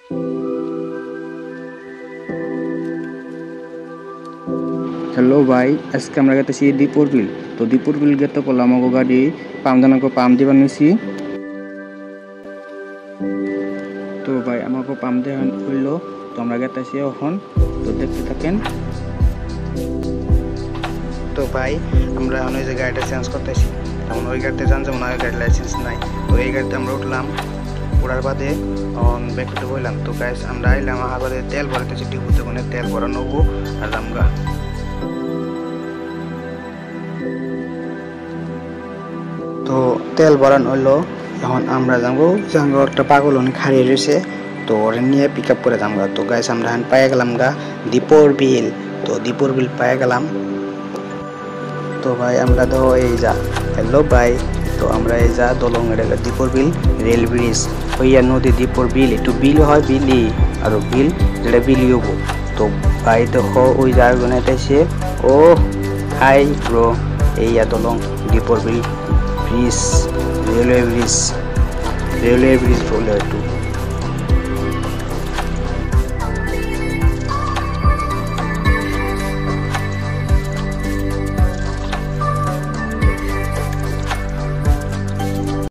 Hello भाई আজকে আমরা গেতেছি দীপুর বিল। তো দীপুর বিল গেতে করলাম আমাকে গাড়ি পাম দিবার নিছি। তো ভাই আমাকে পাম দেওয়া হইলো, তো আমরা গেতেছি এখন, তো দেখতে থাকেন। তো ভাই আমরা ওই যে গাড়িটা চেঞ্জ করতেছি, এখন ওই গাড়িতে যান যেমন ওই গাড়ির লাইসেন্স নাই, তো এই গাড়িতে আমরা উঠলাম, উড়ার বাদে ব্যাগটা বললাম। তো গাইস আমরা আইলাম আবাদে তেল ভরাতেছি, ডিপুতে কোনে তেল ভরা নেবো আর আমরা তো তেল ভরান হইলো। এখন আমরা যাবো একটা পাগল অনেক হারিয়ে রয়েছে, তো ওরে নিয়ে পিক আপ করে যাবো। তো গাইস আমরা এখন পায়ে গেলাম গা দীপুর বিল। তো দীপুর বিল পায়ে গেলাম। তো ভাই আমরা তো এই যা হ্যালো ভাই, তো আমরা এই যা দলং দীপুর বিল রেল ব্রিজ হইয়া নদী দীপুর বিল, একটু বিল হয় বিলি আর বিল যেটা বিলি হবো। তো ভাই দেখো ওই জায়গা বানাইতেছে। ও হাই ব্রো, এইয়া দলং দীপুর বিল ব্রিজ, রেলওয়ে ব্রিজ বলে একটু